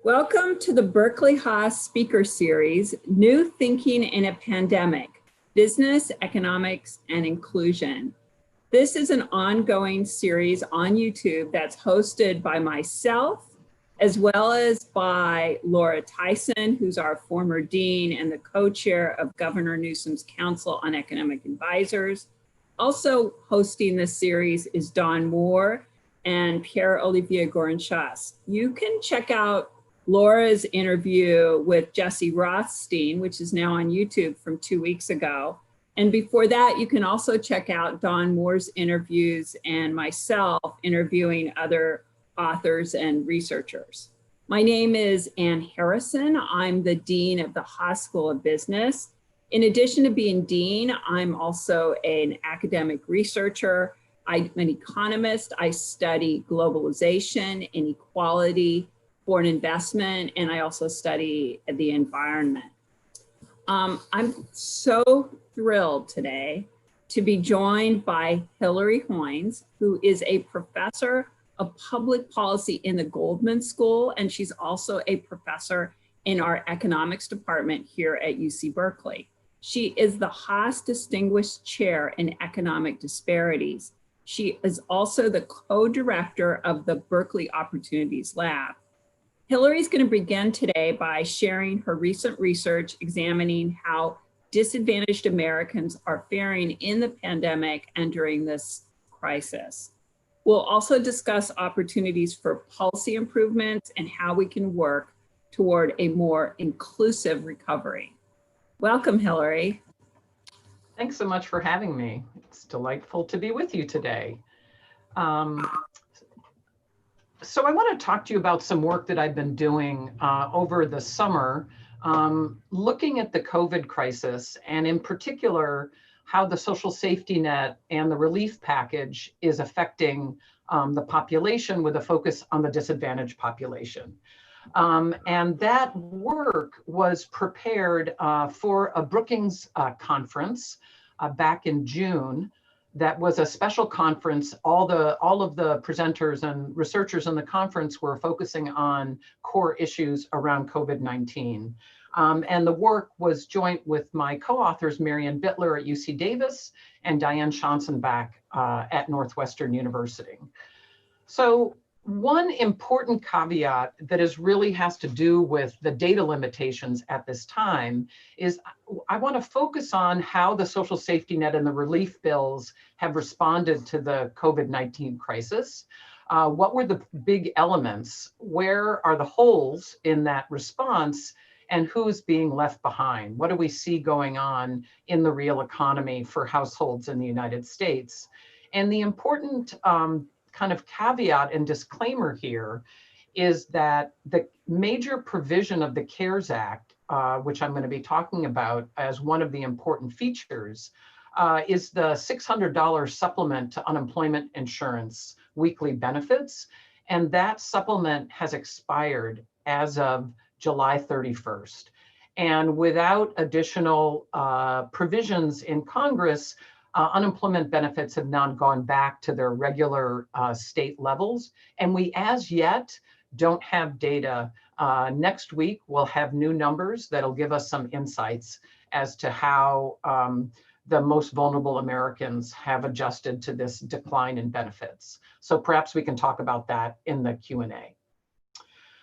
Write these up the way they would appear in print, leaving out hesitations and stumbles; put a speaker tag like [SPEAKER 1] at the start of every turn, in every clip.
[SPEAKER 1] Welcome to the Berkeley Haas Speaker Series, New Thinking in a Pandemic, Business, Economics, and Inclusion. This is an ongoing series on YouTube that's hosted by myself, as well as by Laura Tyson, who's our former dean and the co-chair of Governor Newsom's Council on Economic Advisors. Also hosting this series is Don Moore and Pierre-Olivier Gorenchas. You can check out Laura's interview with Jesse Rothstein, which is now on YouTube from 2 weeks ago. And before that, you can also check out Don Moore's interviews and myself interviewing other authors and researchers. My name is Ann Harrison. I'm the Dean of the Haas School of Business. In addition to being Dean, I'm also an academic researcher. I'm an economist. I study globalization, inequality, foreign investment, and I also study the environment. I'm so thrilled today to be joined by Hilary Hoynes, who is a professor of public policy in the Goldman School, and she's also a professor in our economics department here at UC Berkeley. She is the Haas Distinguished Chair in Economic Disparities. She is also the co-director of the Berkeley Opportunity Lab. Hilary's going to begin today by sharing her recent research examining how disadvantaged Americans are faring in the pandemic and during this crisis. We'll also discuss opportunities for policy improvements and how we can work toward a more inclusive recovery. Welcome, Hilary.
[SPEAKER 2] Thanks so much for having me. It's delightful to be with you today. So I want to talk to you about some work that I've been doing over the summer, looking at the COVID crisis, and in particular, how the social safety net and the relief package is affecting the population with a focus on the disadvantaged population. And that work was prepared for a Brookings conference back in June. That was a special conference. All of the presenters and researchers in the conference were focusing on core issues around COVID-19. And the work was joint with my co-authors, Marian Bittler at UC Davis and Diane Schonsenbach at Northwestern University. So one important caveat that really has to do with the data limitations at this time is I want to focus on how the social safety net and the relief bills have responded to the COVID-19 crisis. What were the big elements? Where are the holes in that response? And who's being left behind? What do we see going on in the real economy for households in the United States? And the important kind of caveat and disclaimer here is that the major provision of the CARES Act, which I'm going to be talking about as one of the important features, is the $600 supplement to unemployment insurance weekly benefits. And that supplement has expired as of July 31st. And without additional provisions in Congress, unemployment benefits have now gone back to their regular state levels. And we, as yet, don't have data. Next week, we'll have new numbers that'll give us some insights as to how the most vulnerable Americans have adjusted to this decline in benefits. So perhaps we can talk about that in the Q&A.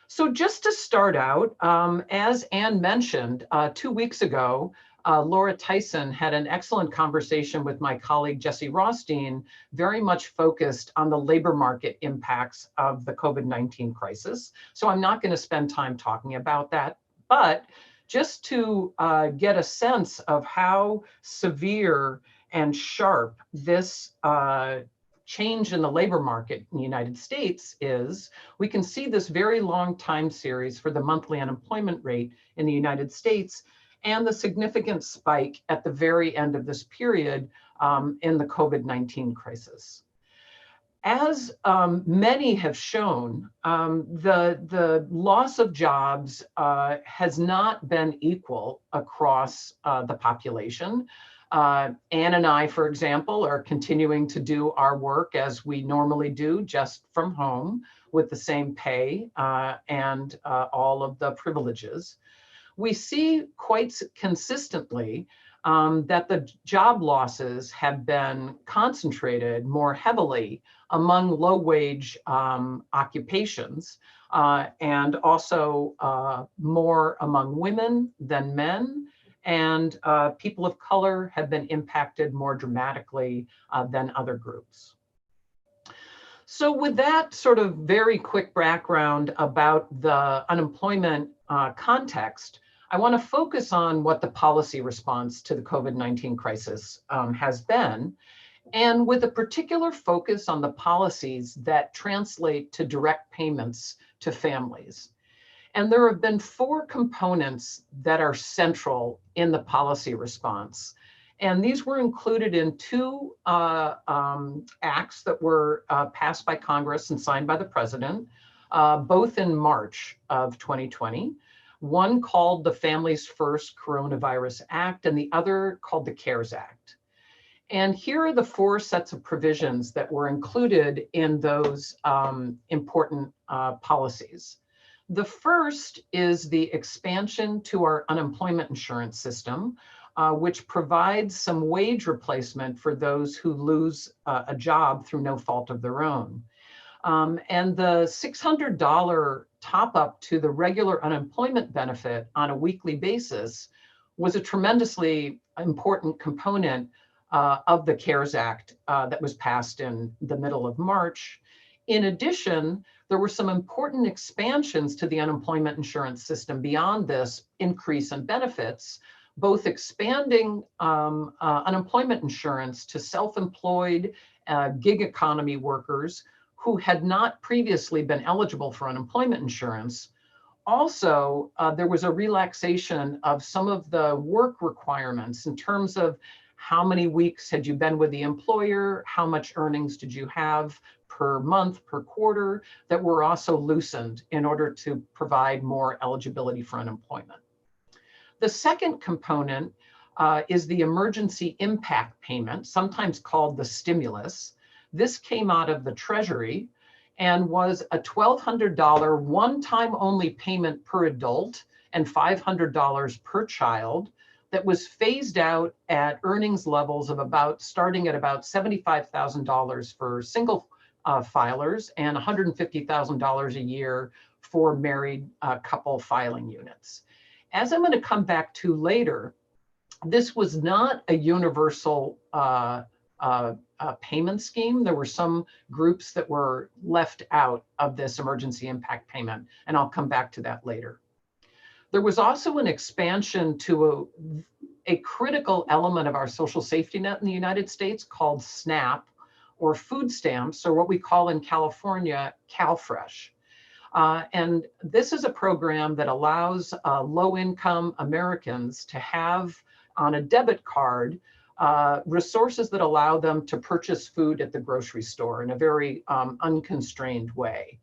[SPEAKER 2] So just to start out, as Ann mentioned, 2 weeks ago, Laura Tyson had an excellent conversation with my colleague Jesse Rothstein, very much focused on the labor market impacts of the COVID-19 crisis. So I'm not going to spend time talking about that, but just to get a sense of how severe and sharp this change in the labor market in the United States is, we can see this very long time series for the monthly unemployment rate in the United States and the significant spike at the very end of this period in the COVID-19 crisis. As many have shown, the loss of jobs has not been equal across the population. Anne and I, for example, are continuing to do our work as we normally do, just from home with the same pay and all of the privileges. We see quite consistently that the job losses have been concentrated more heavily among low-wage occupations and also more among women than men. And people of color have been impacted more dramatically than other groups. So with that sort of very quick background about the unemployment context, I want to focus on what the policy response to the COVID-19 crisis has been, and with a particular focus on the policies that translate to direct payments to families. And there have been 4 components that are central in the policy response. And these were included in 2 acts that were passed by Congress and signed by the president, both in March of 2020. One called the Families First Coronavirus Act, and the other called the CARES Act. And here are the 4 sets of provisions that were included in those important policies. The first is the expansion to our unemployment insurance system, which provides some wage replacement for those who lose a job through no fault of their own. And the $600 top up to the regular unemployment benefit on a weekly basis was a tremendously important component of the CARES Act that was passed in the middle of March. In addition, there were some important expansions to the unemployment insurance system beyond this increase in benefits, both expanding unemployment insurance to self-employed gig economy workers who had not previously been eligible for unemployment insurance. Also, there was a relaxation of some of the work requirements in terms of how many weeks had you been with the employer, how much earnings did you have per month, per quarter, that were also loosened in order to provide more eligibility for unemployment. The second component is the emergency impact payment, sometimes called the stimulus. This came out of the Treasury and was a $1,200 one-time only payment per adult and $500 per child that was phased out at earnings levels of starting at about $75,000 for single filers and $150,000 a year for married couple filing units. As I'm going to come back to later, this was not a universal payment scheme. There were some groups that were left out of this emergency impact payment, and I'll come back to that later. There was also an expansion to a critical element of our social safety net in the United States called SNAP, or food stamps, or what we call in California, CalFresh. And this is a program that allows low-income Americans to have on a debit card resources that allow them to purchase food at the grocery store in a very unconstrained way.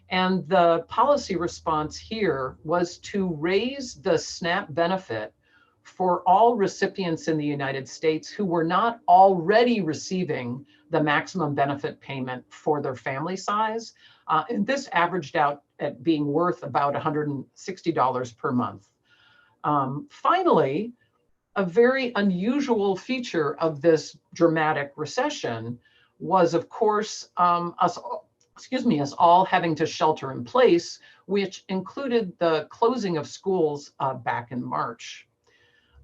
[SPEAKER 2] And the policy response here was to raise the SNAP benefit for all recipients in the United States who were not already receiving the maximum benefit payment for their family size. And this averaged out at being worth about $160 per month. Finally, a very unusual feature of this dramatic recession was, of course, us all having to shelter in place, which included the closing of schools back in March.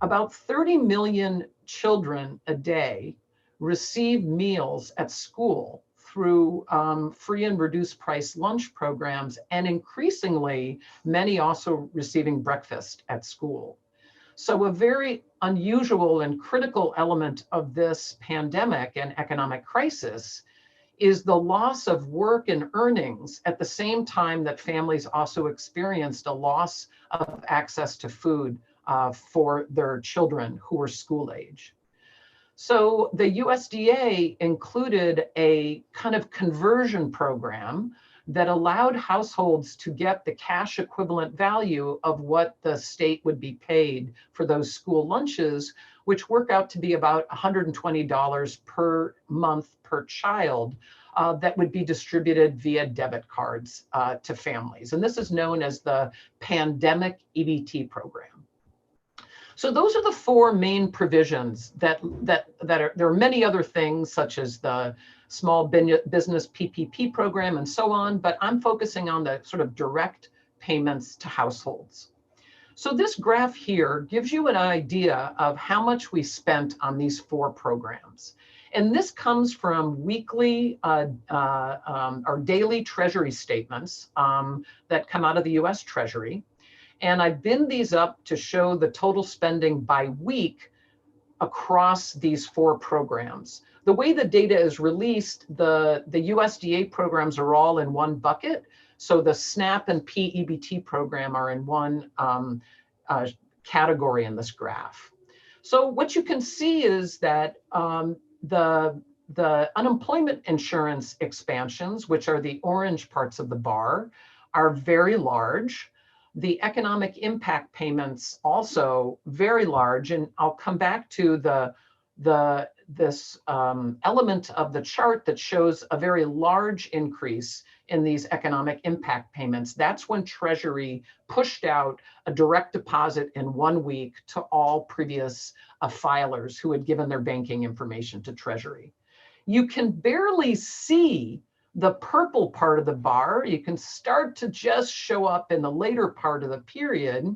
[SPEAKER 2] About 30 million children a day receive meals at school through free and reduced price lunch programs, and increasingly, many also receiving breakfast at school. So a very unusual and critical element of this pandemic and economic crisis is the loss of work and earnings at the same time that families also experienced a loss of access to food for their children who were school age. So the USDA included a kind of conversion program that allowed households to get the cash equivalent value of what the state would be paid for those school lunches which work out to be about $120 per month per child, that would be distributed via debit cards to families. And this is known as the Pandemic EBT program. So those are the four main provisions that are, there are many other things such as the Small Business PPP program and so on, but I'm focusing on the sort of direct payments to households. So this graph here gives you an idea of how much we spent on these four programs. And this comes from weekly or daily Treasury statements that come out of the US Treasury. And I've binned these up to show the total spending by week across these four programs. The way the data is released, the USDA programs are all in one bucket. So the SNAP and PEBT program are in one category in this graph. So what you can see is that the unemployment insurance expansions, which are the orange parts of the bar, are very large. The economic impact payments also very large, and I'll come back to this element of the chart that shows a very large increase in these economic impact payments. That's when Treasury pushed out a direct deposit in 1 week to all previous filers who had given their banking information to Treasury. You can barely see the purple part of the bar. You can start to just show up in the later part of the period.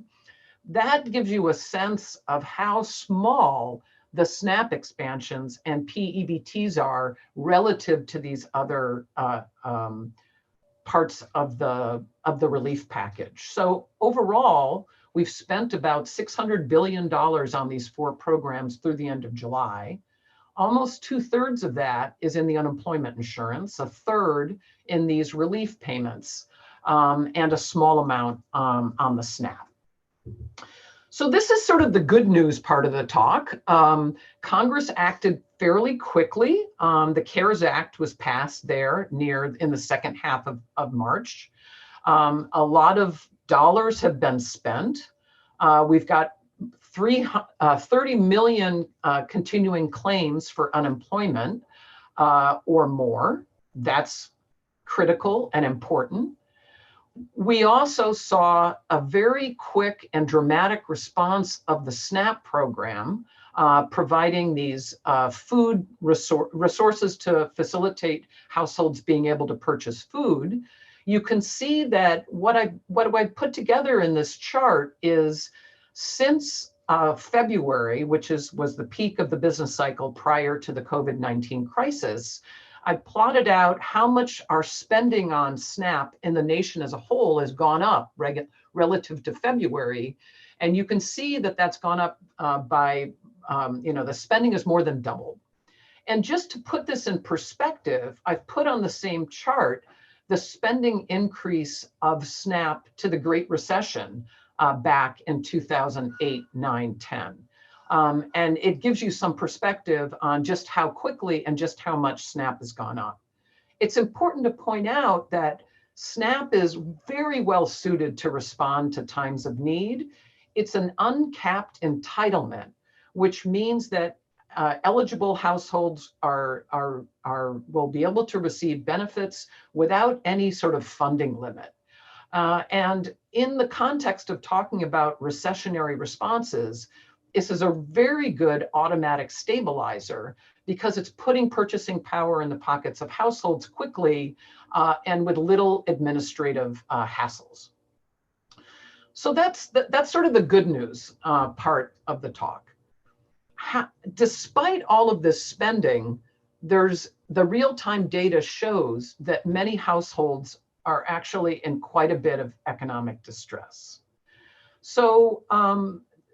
[SPEAKER 2] That gives you a sense of how small the SNAP expansions and PEBTs are relative to these other parts of the relief package. So overall, we've spent about $600 billion on these four programs through the end of July. Almost 2/3 of that is in the unemployment insurance, a third in these relief payments, and a small amount on the SNAP. So this is sort of the good news part of the talk. Congress acted fairly quickly. The CARES Act was passed there in the second half of March. A lot of dollars have been spent. We've got 30 million continuing claims for unemployment or more. That's critical and important. We also saw a very quick and dramatic response of the SNAP program, providing these food resources to facilitate households being able to purchase food. You can see that what I put together in this chart is since February, which was the peak of the business cycle prior to the COVID-19 crisis, I plotted out how much our spending on SNAP in the nation as a whole has gone up relative to February. And you can see that that's gone up by, the spending is more than doubled. And just to put this in perspective, I've put on the same chart the spending increase of SNAP to the Great Recession back in 2008, 9, 10. And it gives you some perspective on just how quickly and just how much SNAP has gone up. It's important to point out that SNAP is very well suited to respond to times of need. It's an uncapped entitlement, which means that eligible households will be able to receive benefits without any sort of funding limit. And in the context of talking about recessionary responses, this is a very good automatic stabilizer because it's putting purchasing power in the pockets of households quickly and with little administrative hassles. So that's sort of the good news part of the talk. Despite all of this spending, the real-time data shows that many households are actually in quite a bit of economic distress. So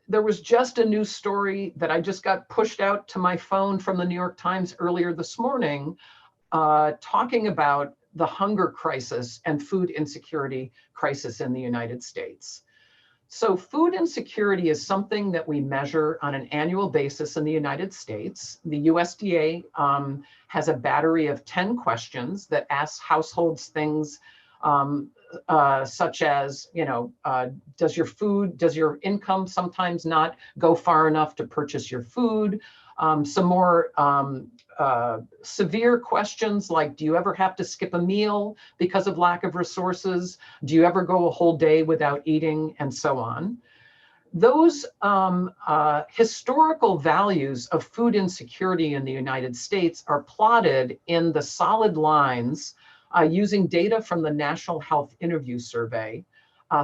[SPEAKER 2] there was just a news story that I just got pushed out to my phone from the New York Times earlier this morning, talking about the hunger crisis and food insecurity crisis in the United States. So food insecurity is something that we measure on an annual basis in the United States. The USDA has a battery of 10 questions that asks households things such as, does your income sometimes not go far enough to purchase your food? Some more severe questions like, do you ever have to skip a meal because of lack of resources? Do you ever go a whole day without eating? And so on. Those historical values of food insecurity in the United States are plotted in the solid lines using data from the National Health Interview Survey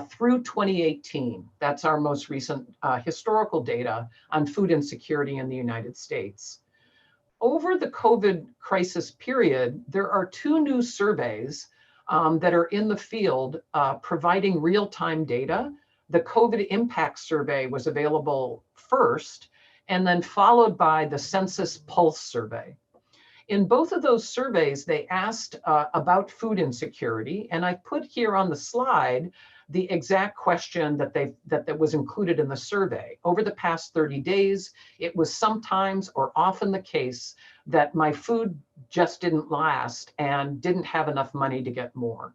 [SPEAKER 2] through 2018. That's our most recent historical data on food insecurity in the United States. Over the COVID crisis period, there are two new surveys that are in the field providing real-time data. The COVID impact survey was available first, and then followed by the Census Pulse survey. In both of those surveys, they asked about food insecurity, and I put here on the slide the exact question that was included in the survey. Over the past 30 days, it was sometimes or often the case that my food just didn't last and didn't have enough money to get more.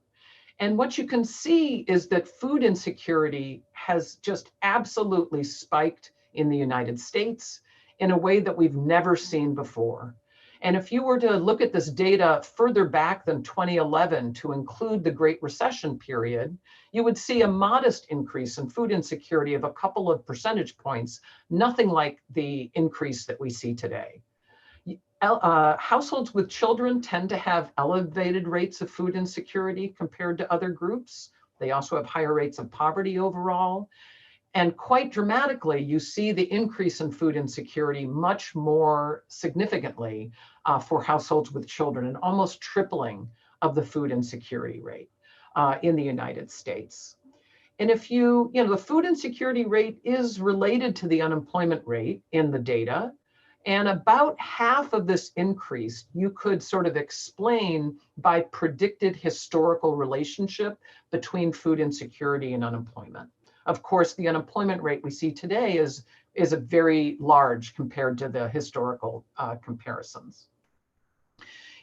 [SPEAKER 2] And what you can see is that food insecurity has just absolutely spiked in the United States in a way that we've never seen before. And if you were to look at this data further back than 2011 to include the Great Recession period, you would see a modest increase in food insecurity of a couple of percentage points, nothing like the increase that we see today. Households with children tend to have elevated rates of food insecurity compared to other groups. They also have higher rates of poverty overall. And quite dramatically, you see the increase in food insecurity much more significantly for households with children, and almost tripling of the food insecurity rate in the United States. And if the food insecurity rate is related to the unemployment rate in the data, and about half of this increase you could sort of explain by predicted historical relationship between food insecurity and unemployment. Of course, the unemployment rate we see today is a very large compared to the historical comparisons.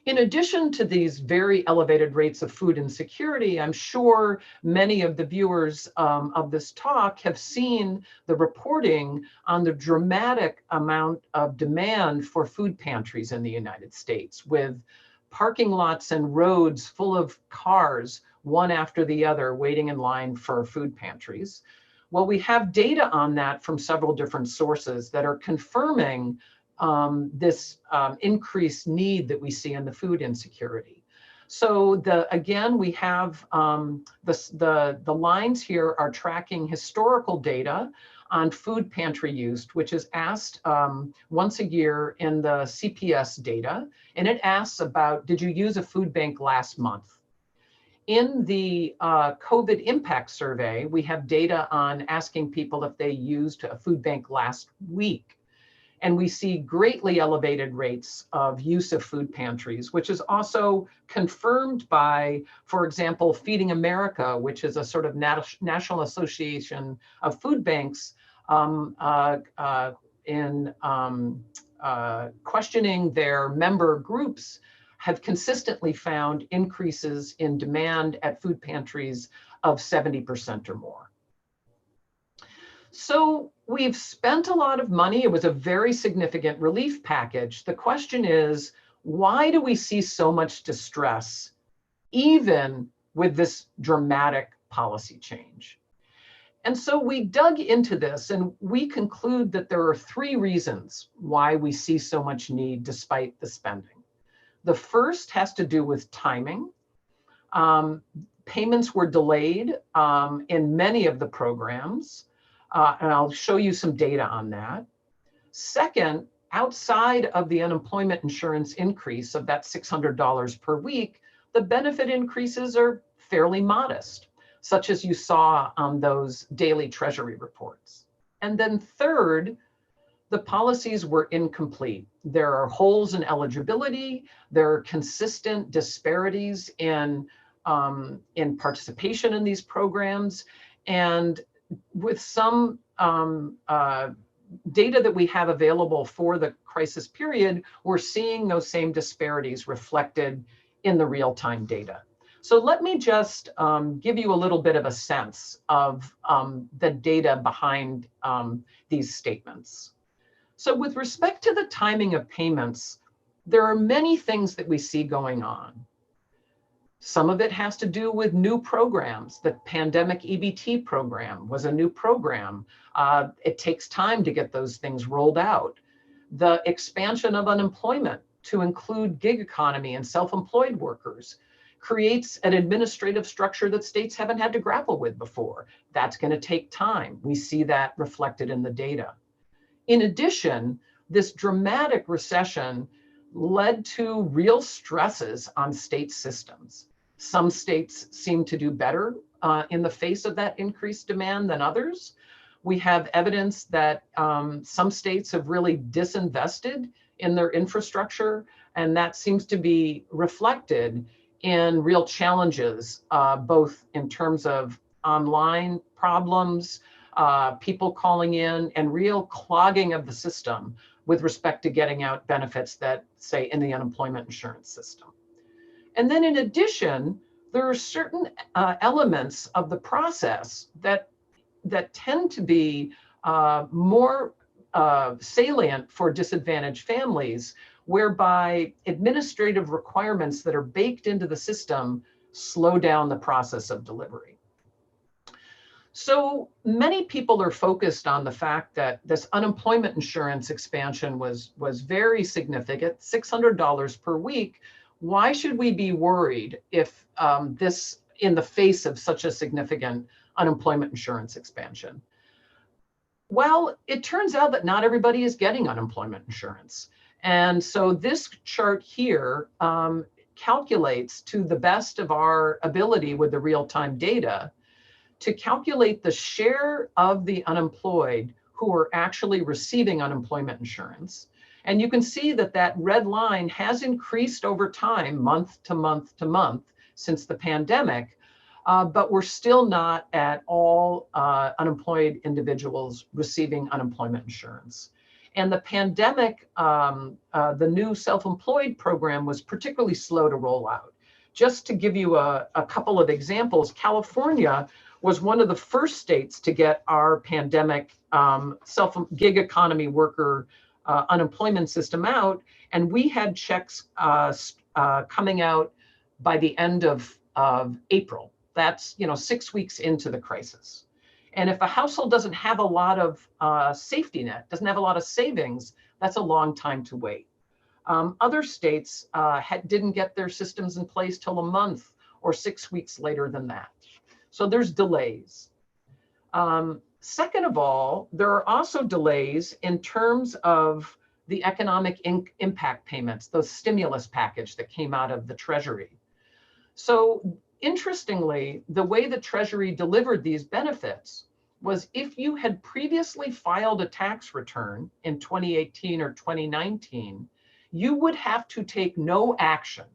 [SPEAKER 2] In addition to these very elevated rates of food insecurity, I'm sure many of the viewers of this talk have seen the reporting on the dramatic amount of demand for food pantries in the United States, with parking lots and roads full of cars, one after the other, waiting in line for food pantries. Well, we have data on that from several different sources that are confirming this increased need that we see in the food insecurity. So again, we have the lines here are tracking historical data on food pantry use, which is asked once a year in the CPS data. And it asks about, did you use a food bank last month? In the COVID impact survey, we have data on asking people if they used a food bank last week. And we see greatly elevated rates of use of food pantries, which is also confirmed by, for example, Feeding America, which is a sort of national association of food banks, in questioning their member groups, have consistently found increases in demand at food pantries of 70% or more. So we've spent a lot of money. It was a very significant relief package. The question is, why do we see so much distress, even with this dramatic policy change? And so we dug into this, and we conclude that there are three reasons why we see so much need despite the spending. The first has to do with timing. Payments were delayed in many of the programs. And I'll show you some data on that. Second, outside of the unemployment insurance increase of that $600 per week, the benefit increases are fairly modest, such as you saw on those daily Treasury reports. And then third, the policies were incomplete. There are holes in eligibility. There are consistent disparities in participation in these programs. And with some data that we have available for the crisis period, we're seeing those same disparities reflected in the real-time data. So let me just give you a little bit of a sense of the data behind these statements. So with respect to the timing of payments, there are many things that we see going on. Some of it has to do with new programs. The pandemic EBT program was a new program. It takes time to get those things rolled out. The expansion of unemployment to include gig economy and self-employed workers creates an administrative structure that states haven't had to grapple with before. That's going to take time. We see that reflected in the data. In addition, this dramatic recession led to real stresses on state systems. Some states seem to do better in the face of that increased demand than others. We have evidence that some states have really disinvested in their infrastructure, and that seems to be reflected in real challenges, both in terms of online problems, people calling in, and real clogging of the system with respect to getting out benefits that, say, in the unemployment insurance system. And then in addition, there are certain elements of the process that tend to be more salient for disadvantaged families, whereby administrative requirements that are baked into the system slow down the process of delivery. So many people are focused on the fact that this unemployment insurance expansion was very significant, $600 per week. Why should we be worried if this, in the face of such a significant unemployment insurance expansion? Well, it turns out that not everybody is getting unemployment insurance. And so this chart here calculates, to the best of our ability with the real-time data, to calculate the share of the unemployed who are actually receiving unemployment insurance. And you can see that that red line has increased over time, month to month to month, since the pandemic, but we're still not at all unemployed individuals receiving unemployment insurance. And the pandemic, the new self-employed program was particularly slow to roll out. Just to give you a couple of examples, California was one of the first states to get our pandemic gig economy worker unemployment system out, and we had checks coming out by the end of April. That's 6 weeks into the crisis. And if a household doesn't have a lot of safety net, doesn't have a lot of savings, that's a long time to wait. Other states didn't get their systems in place till a month or 6 weeks later than that. So there's delays. Second of all, there are also delays in terms of the economic impact payments, the stimulus package that came out of the Treasury. So interestingly, the way the Treasury delivered these benefits was, if you had previously filed a tax return in 2018 or 2019, you would have to take no action.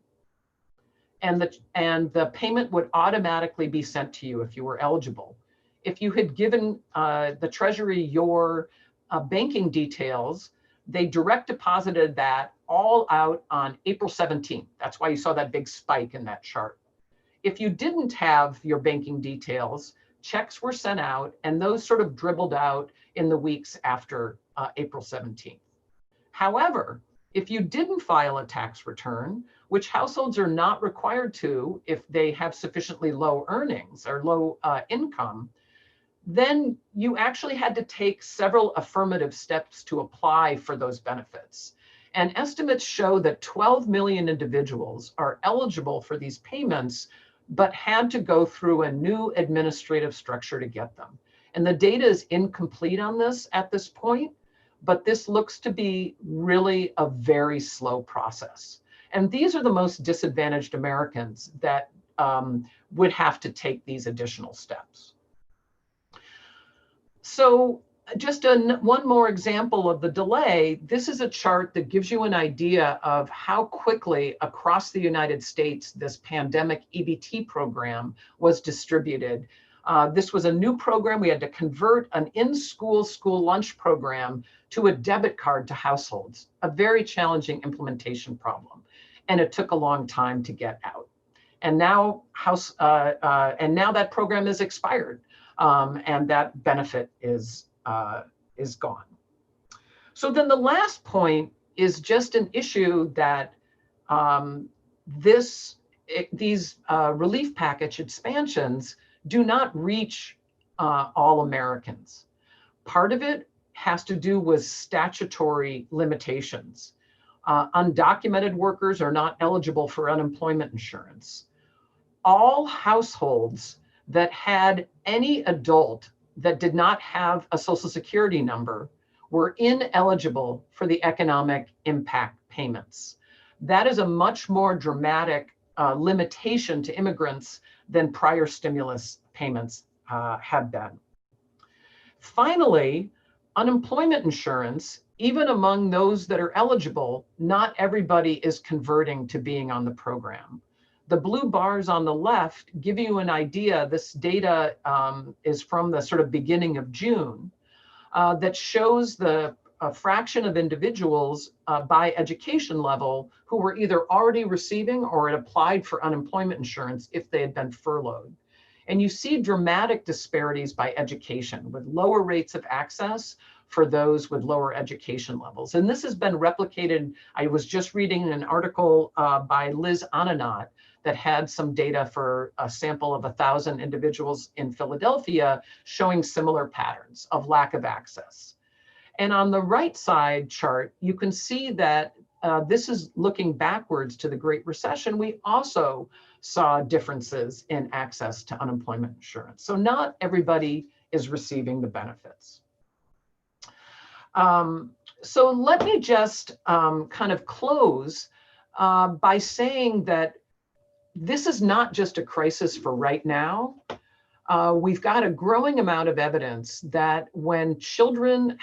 [SPEAKER 2] And the payment would automatically be sent to you if you were eligible. If you had given the Treasury your banking details, they direct deposited that all out on April 17th. That's why you saw that big spike in that chart. If you didn't have your banking details, checks were sent out, and those sort of dribbled out in the weeks after April 17th. However, if you didn't file a tax return, which households are not required to if they have sufficiently low earnings or low income, then you actually had to take several affirmative steps to apply for those benefits. And estimates show that 12 million individuals are eligible for these payments, but had to go through a new administrative structure to get them. And the data is incomplete on this at this point, but this looks to be really a very slow process. And these are the most disadvantaged Americans that would have to take these additional steps. So just one more example of the delay. This is a chart that gives you an idea of how quickly across the United States this pandemic EBT program was distributed. This was a new program. We had to convert an in-school school lunch program to a debit card to households, a very challenging implementation problem. And it took a long time to get out. And now that program is expired, and that benefit is gone. So then the last point is just an issue that these relief package expansions do not reach all Americans. Part of it has to do with statutory limitations. Undocumented workers are not eligible for unemployment insurance. All households that had any adult that did not have a Social Security number were ineligible for the economic impact payments. That is a much more dramatic limitation to immigrants than prior stimulus payments have been. Finally, unemployment insurance, even among those that are eligible, not everybody is converting to being on the program. The blue bars on the left give you an idea. This data is from the sort of beginning of June that shows the fraction of individuals by education level who were either already receiving or had applied for unemployment insurance if they had been furloughed. And you see dramatic disparities by education with lower rates of access for those with lower education levels. And this has been replicated. I was just reading an article by Liz Ananot that had some data for a sample of 1,000 individuals in Philadelphia showing similar patterns of lack of access. And on the right side chart, you can see that this is looking backwards to the Great Recession. We also saw differences in access to unemployment insurance. So not everybody is receiving the benefits. So let me just kind of close by saying that this is not just a crisis for right now. We've got a growing amount of evidence that when children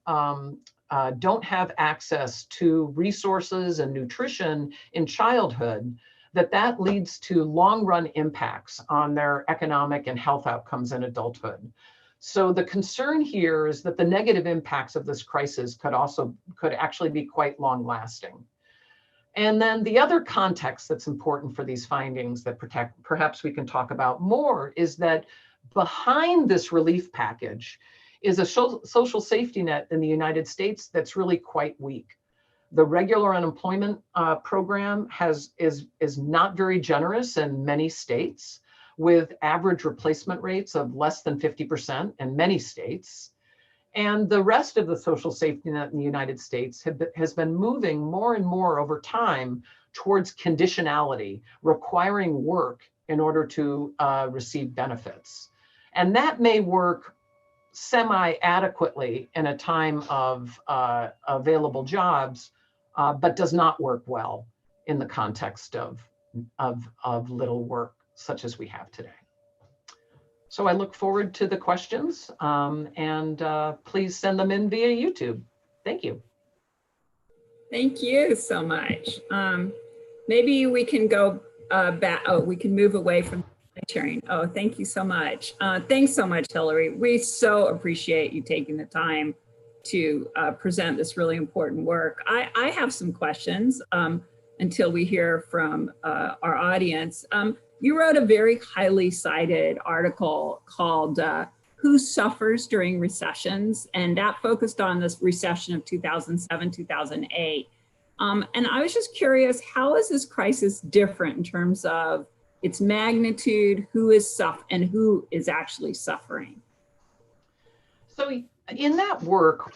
[SPEAKER 2] don't have access to resources and nutrition in childhood, that leads to long-run impacts on their economic and health outcomes in adulthood. So the concern here is that the negative impacts of this crisis could actually be quite long-lasting. And then the other context that's important for these findings that perhaps we can talk about more is that behind this relief package is a social safety net in the United States that's really quite weak. The regular unemployment program is not very generous in many states, with average replacement rates of less than 50% in many states. And the rest of the social safety net in the United States has been moving more and more over time towards conditionality, requiring work in order to receive benefits. And that may work semi-adequately in a time of available jobs, but does not work well in the context of little work such as we have today. So I look forward to the questions, and please send them in via YouTube. Thank you.
[SPEAKER 1] Thank you so much. Maybe we can go back. Oh, we can move away from sharing. Oh, thank you so much. Thanks so much, Hilary. We so appreciate you taking the time to present this really important work. I have some questions until we hear from our audience. You wrote a very highly cited article called Who Suffers During Recessions? And that focused on this recession of 2007, 2008. And I was just curious, how is this crisis different in terms of its magnitude, who is actually suffering?
[SPEAKER 2] So in that work,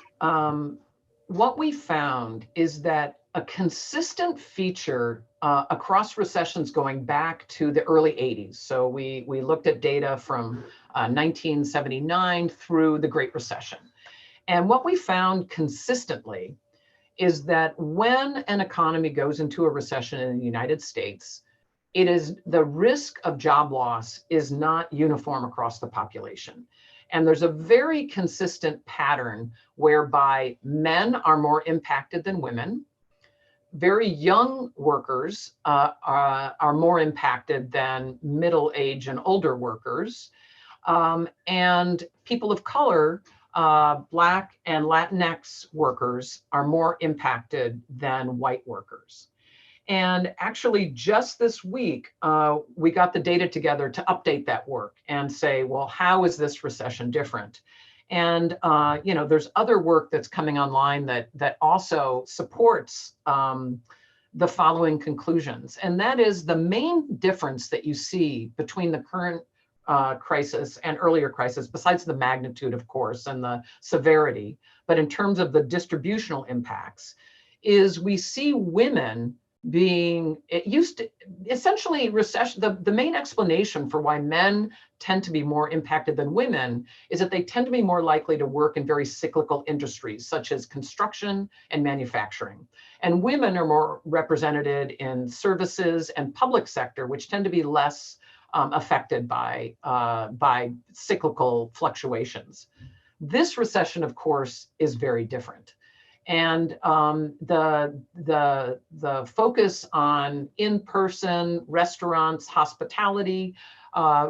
[SPEAKER 2] what we found is that a consistent feature across recessions going back to the early 80s. So we looked at data from 1979 through the Great Recession. And what we found consistently is that when an economy goes into a recession in the United States, the risk of job loss is not uniform across the population. And there's a very consistent pattern whereby men are more impacted than women. Very young workers are more impacted than middle-aged and older workers. And people of color, Black and Latinx workers, are more impacted than white workers. And actually just this week, we got the data together to update that work and say, well, how is this recession different? And there's other work that's coming online that also supports the following conclusions. And that is the main difference that you see between the current crisis and earlier crisis, besides the magnitude, of course, and the severity, but in terms of the distributional impacts, is we see women being, it used to, essentially recession, the main explanation for why men tend to be more impacted than women is that they tend to be more likely to work in very cyclical industries, such as construction and manufacturing. And women are more represented in services and public sector, which tend to be less affected by cyclical fluctuations. This recession, of course, is very different. And the focus on in-person restaurants, hospitality,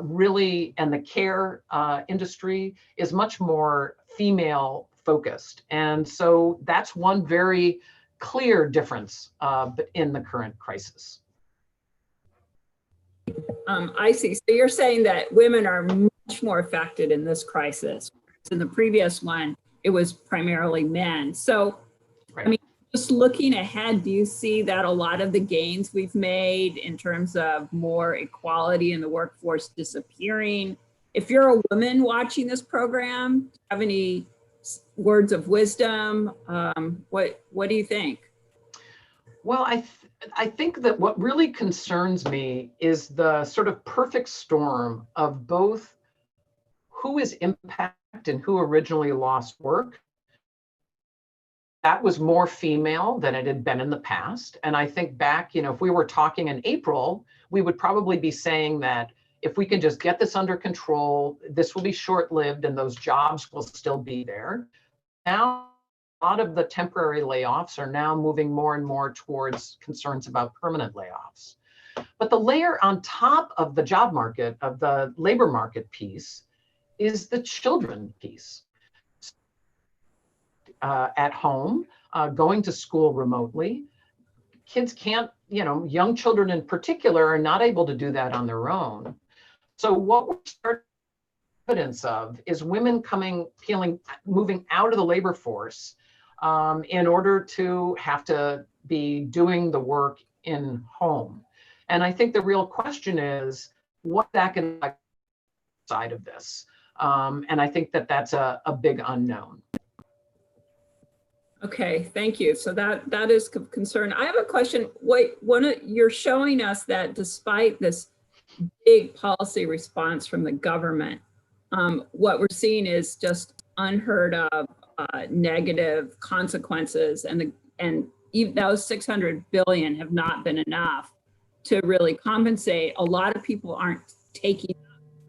[SPEAKER 2] really, and the care industry is much more female focused. And so that's one very clear difference in the current crisis.
[SPEAKER 1] I see. So you're saying that women are much more affected in this crisis. In the previous one, it was primarily men. So, right. I mean, just looking ahead, do you see that a lot of the gains we've made in terms of more equality in the workforce disappearing? If you're a woman watching this program, do you have any words of wisdom? What do you think?
[SPEAKER 2] Well, I think that what really concerns me is the sort of perfect storm of both who is impacted and who originally lost work. That was more female than it had been in the past. And I think back, if we were talking in April, we would probably be saying that if we can just get this under control, this will be short-lived and those jobs will still be there. Now, a lot of the temporary layoffs are now moving more and more towards concerns about permanent layoffs. But the layer on top of the job market, of the labor market piece, is the children piece. At home, going to school remotely. Kids can't, young children in particular are not able to do that on their own. So what we're starting evidence of is women moving out of the labor force in order to have to be doing the work in home. And I think the real question is, what economic side of this? And I think that that's a big unknown.
[SPEAKER 1] Okay, thank you. So that is of concern. I have a question. You're showing us that despite this big policy response from the government, what we're seeing is just unheard of negative consequences, and even those 600 billion have not been enough to really compensate. A lot of people aren't taking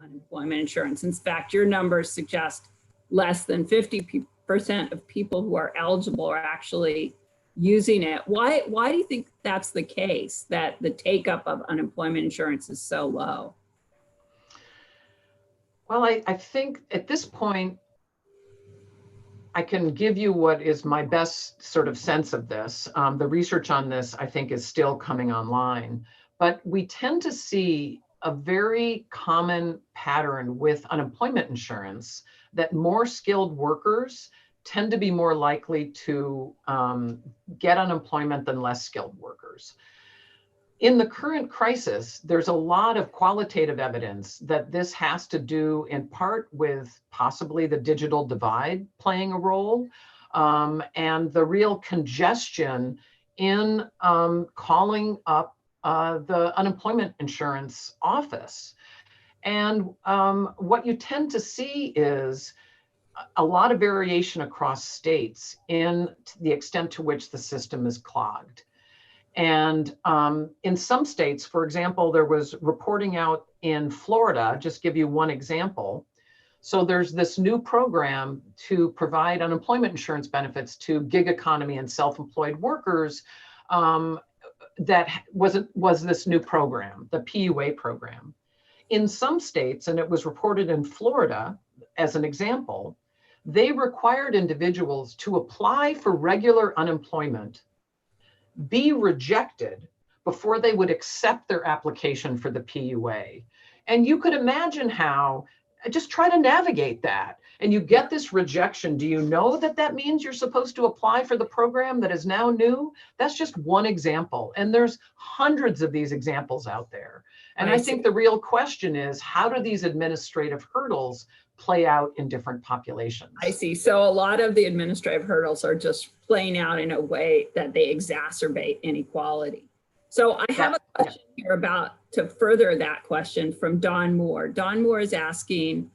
[SPEAKER 1] unemployment insurance. In fact, your numbers suggest less than 50% of people who are eligible are actually using it. Why do you think that's the case, that the take-up of unemployment insurance is so low?
[SPEAKER 2] Well, I think at this point, I can give you what is my best sort of sense of this. The research on this, I think, is still coming online. But we tend to see a very common pattern with unemployment insurance that more skilled workers tend to be more likely to get unemployment than less skilled workers. In the current crisis, there's a lot of qualitative evidence that this has to do in part with possibly the digital divide playing a role, and the real congestion in calling up the unemployment insurance office. And what you tend to see is a lot of variation across states in the extent to which the system is clogged. And in some states, for example, there was reporting out in Florida, just give you one example. So there's this new program to provide unemployment insurance benefits to gig economy and self-employed workers. That was this new program, the PUA program. In some states, and it was reported in Florida as an example, they required individuals to apply for regular unemployment, be rejected before they would accept their application for the PUA. And you could imagine how, just try to navigate that. And you get this rejection. Do you know that that means you're supposed to apply for the program that is now new? That's just one example. And there's hundreds of these examples out there. And I think the real question is, how do these administrative hurdles play out in different populations?
[SPEAKER 1] I see. So a lot of the administrative hurdles are just playing out in a way that they exacerbate inequality. So I have a question here about, to further that question, from Don Moore. Don Moore is asking,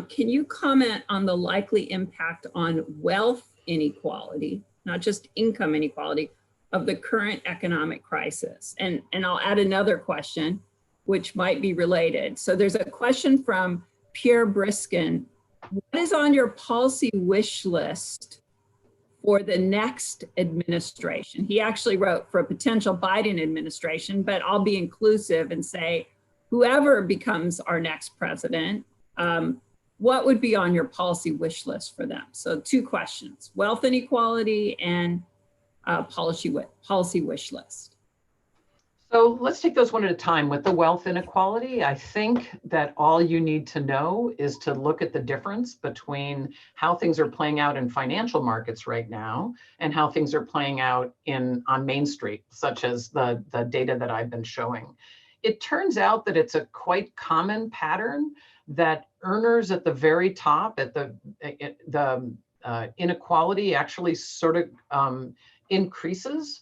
[SPEAKER 1] can you comment on the likely impact on wealth inequality, not just income inequality, of the current economic crisis? And I'll add another question, which might be related. So there's a question from Pierre Briskin. What is on your policy wish list for the next administration? He actually wrote for a potential Biden administration, but I'll be inclusive and say, whoever becomes our next president, what would be on your policy wish list for them? So two questions: wealth inequality and policy wish list.
[SPEAKER 2] So let's take those one at a time. With the wealth inequality, I think that all you need to know is to look at the difference between how things are playing out in financial markets right now and how things are playing out on Main Street, such as the data that I've been showing. It turns out that it's a quite common pattern that earners at the very top, at the inequality actually sort of increases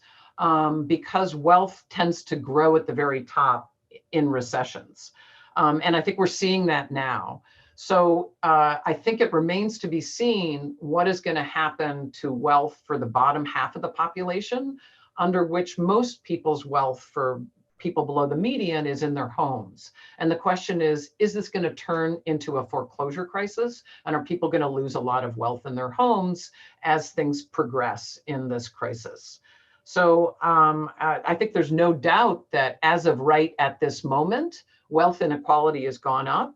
[SPEAKER 2] because wealth tends to grow at the very top in recessions. And I think we're seeing that now. So I think it remains to be seen what is going to happen to wealth for the bottom half of the population, under which most people's wealth for people below the median is in their homes. And the question is this going to turn into a foreclosure crisis? And are people going to lose a lot of wealth in their homes as things progress in this crisis? So I think there's no doubt that as of right at this moment, wealth inequality has gone up,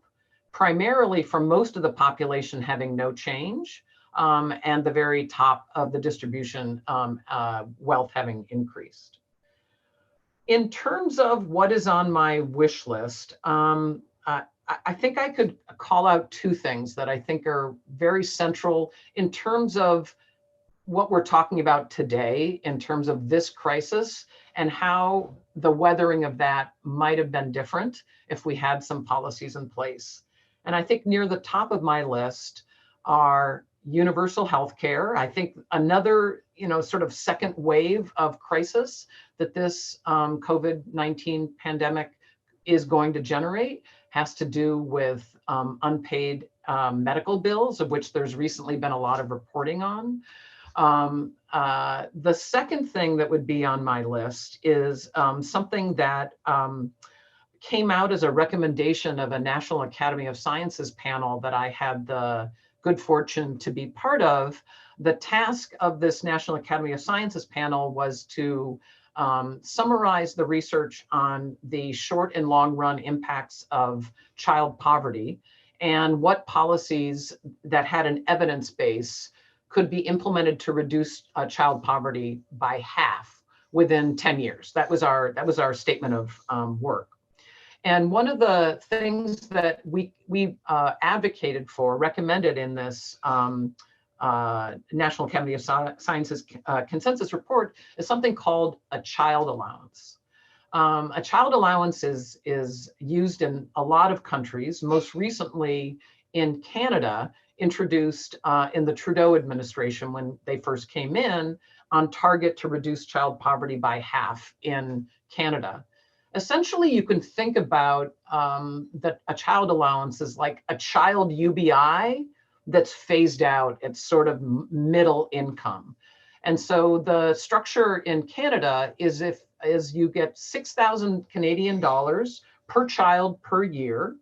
[SPEAKER 2] primarily from most of the population having no change, and the very top of the distribution, wealth having increased. In terms of what is on my wish list, I think I could call out two things that I think are very central in terms of what we're talking about today, in terms of this crisis and how the weathering of that might have been different if we had some policies in place. And I think near the top of my list are universal health care. I think another, sort of second wave of crisis that this COVID-19 pandemic is going to generate has to do with unpaid medical bills, of which there's recently been a lot of reporting on. The second thing that would be on my list is something that came out as a recommendation of a National Academy of Sciences panel that I had the good fortune to be part of. The task of this National Academy of Sciences panel was to summarize the research on the short and long run impacts of child poverty and what policies that had an evidence base could be implemented to reduce child poverty by half within 10 years. That was our statement of work. And one of the things that we advocated for, recommended in this National Academy of Sciences consensus report, is something called a child allowance. A child allowance is used in a lot of countries, most recently in Canada, introduced in the Trudeau administration when they first came in, on target to reduce child poverty by half in Canada. Essentially, you can think about that a child allowance is like a child UBI that's phased out at sort of middle income. And so the structure in Canada is you get 6,000 Canadian dollars per child per year.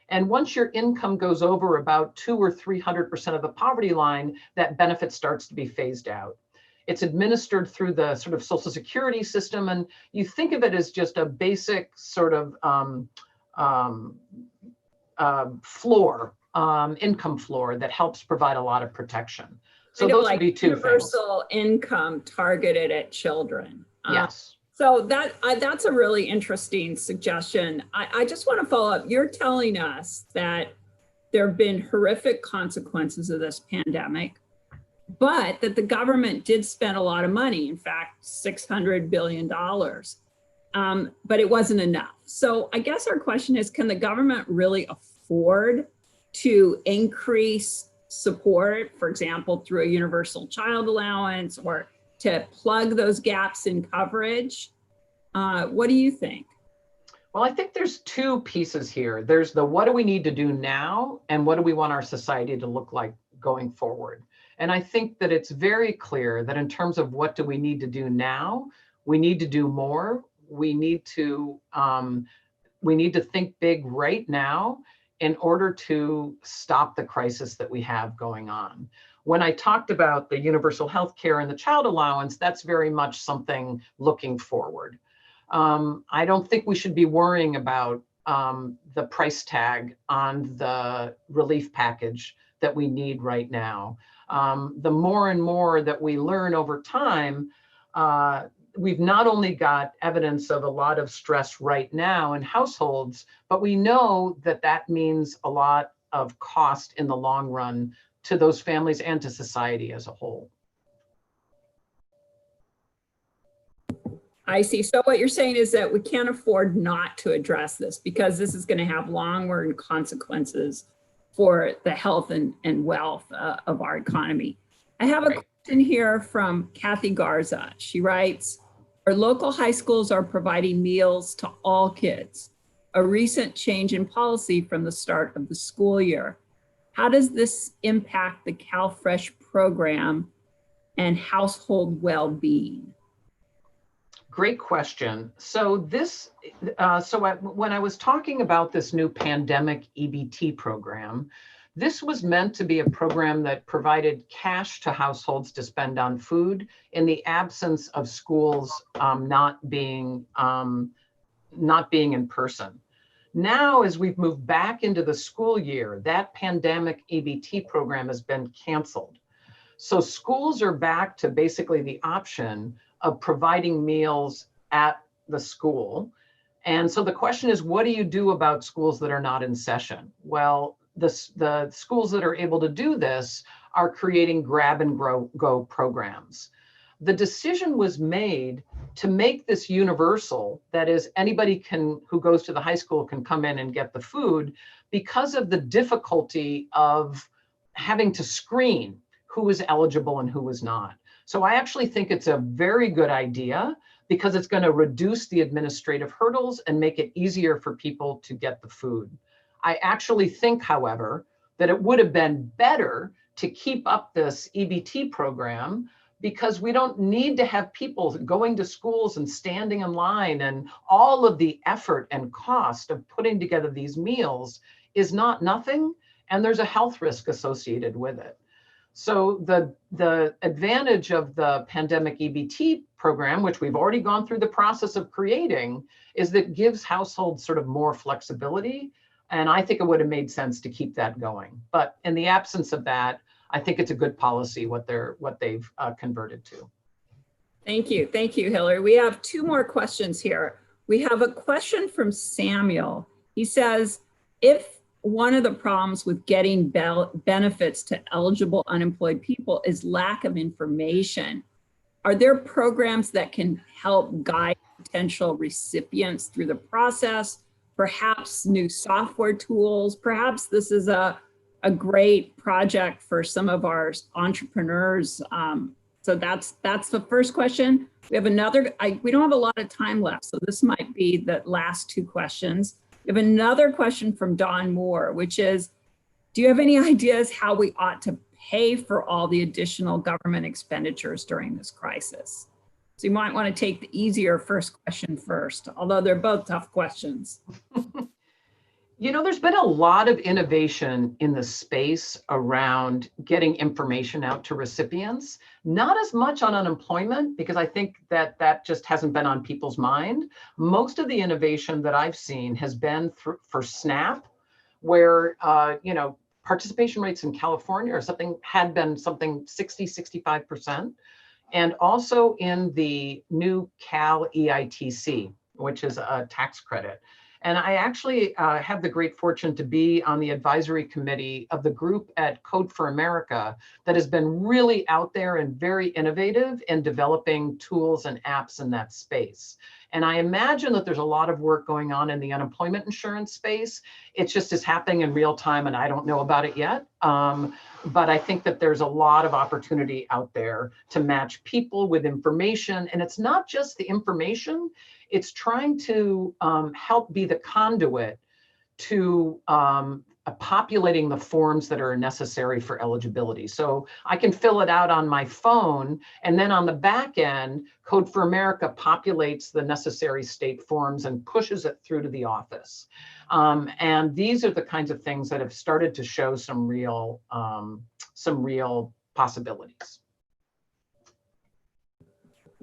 [SPEAKER 2] And once your income goes over about 200 or 300% of the poverty line, that benefit starts to be phased out. It's administered through the sort of Social Security system, and you think of it as just a basic sort of floor, income floor that helps provide a lot of protection. So those would be two things.
[SPEAKER 1] Universal income targeted at children.
[SPEAKER 2] Yes.
[SPEAKER 1] So that's a really interesting suggestion. I just want to follow up. You're telling us that there have been horrific consequences of this pandemic, but that the government did spend a lot of money, in fact, $600 billion, but it wasn't enough. So I guess our question is, can the government really afford to increase support, for example, through a universal child allowance, or to plug those gaps in coverage? What do you think?
[SPEAKER 2] Well, I think there's two pieces here. There's the what do we need to do now, and what do we want our society to look like going forward? And I think that it's very clear that in terms of what do we need to do now, we need to do more. We need to think big right now in order to stop the crisis that we have going on. When I talked about the universal health care and the child allowance, that's very much something looking forward. I don't think we should be worrying about the price tag on the relief package that we need right now. The more and more that we learn over time, we've not only got evidence of a lot of stress right now in households, but we know that that means a lot of cost in the long run to those families and to society as a whole.
[SPEAKER 1] I see. So what you're saying is that we can't afford not to address this, because this is going to have long-run consequences for the health and wealth of our economy. I have a question here from Kathy Garza. She writes, our local high schools are providing meals to all kids, a recent change in policy from the start of the school year. How does this impact the CalFresh program and household well-being?
[SPEAKER 2] Great question. So when I was talking about this new pandemic EBT program, this was meant to be a program that provided cash to households to spend on food in the absence of schools not being in person. Now, as we've moved back into the school year, that pandemic EBT program has been canceled. So schools are back to basically the option of providing meals at the school. And so the question is, what do you do about schools that are not in session? Well, the schools that are able to do this are creating grab and go programs. The decision was made to make this universal, that is, anybody who goes to the high school can come in and get the food, because of the difficulty of having to screen who was eligible and who was not. So I actually think it's a very good idea, because it's going to reduce the administrative hurdles and make it easier for people to get the food. I actually think, however, that it would have been better to keep up this EBT program, because we don't need to have people going to schools and standing in line, and all of the effort and cost of putting together these meals is not nothing, and there's a health risk associated with it. So the advantage of the pandemic EBT program, which we've already gone through the process of creating, is that it gives households sort of more flexibility. And I think it would have made sense to keep that going. But in the absence of that, I think it's a good policy what they've converted to.
[SPEAKER 1] Thank you. Thank you, Hilary. We have two more questions here. We have a question from Samuel. He says, if one of the problems with getting benefits to eligible unemployed people is lack of information, are there programs that can help guide potential recipients through the process? Perhaps new software tools? Perhaps this is a great project for some of our entrepreneurs. So that's the first question. We have another, we don't have a lot of time left, so this might be the last two questions. We have another question from Don Moore, which is, do you have any ideas how we ought to pay for all the additional government expenditures during this crisis? So you might want to take the easier first question first, although they're both tough questions.
[SPEAKER 2] You know, there's been a lot of innovation in the space around getting information out to recipients, not as much on unemployment, because I think that just hasn't been on people's mind. Most of the innovation that I've seen has been for SNAP, where, participation rates in California had been something 60, 65%. and also in the new Cal EITC, which is a tax credit. And I actually have the great fortune to be on the advisory committee of the group at Code for America that has been really out there and very innovative in developing tools and apps in that space. And I imagine that there's a lot of work going on in the unemployment insurance space. It just is happening in real time and I don't know about it yet. But I think that there's a lot of opportunity out there to match people with information. And it's not just the information, it's trying to help be the conduit to populating the forms that are necessary for eligibility. So I can fill it out on my phone, and then on the back end, Code for America populates the necessary state forms and pushes it through to the office. And these are the kinds of things that have started to show some real possibilities.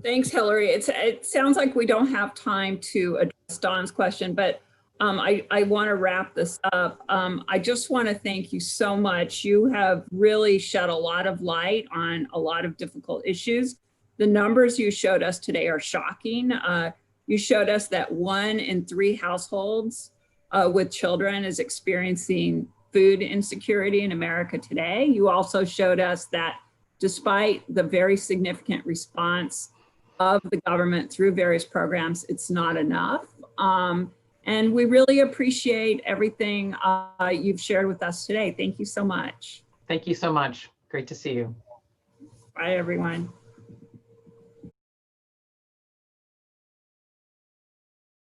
[SPEAKER 1] Thanks, Hilary. It sounds like we don't have time to address Don's question, but I want to wrap this up. I just want to thank you so much. You have really shed a lot of light on a lot of difficult issues. The numbers you showed us today are shocking. You showed us that 1 in 3 households with children is experiencing food insecurity in America today. You also showed us that despite the very significant response of the government through various programs, it's not enough. And we really appreciate everything you've shared with us today. Thank you so much.
[SPEAKER 2] Thank you so much. Great to see you.
[SPEAKER 1] Bye, everyone.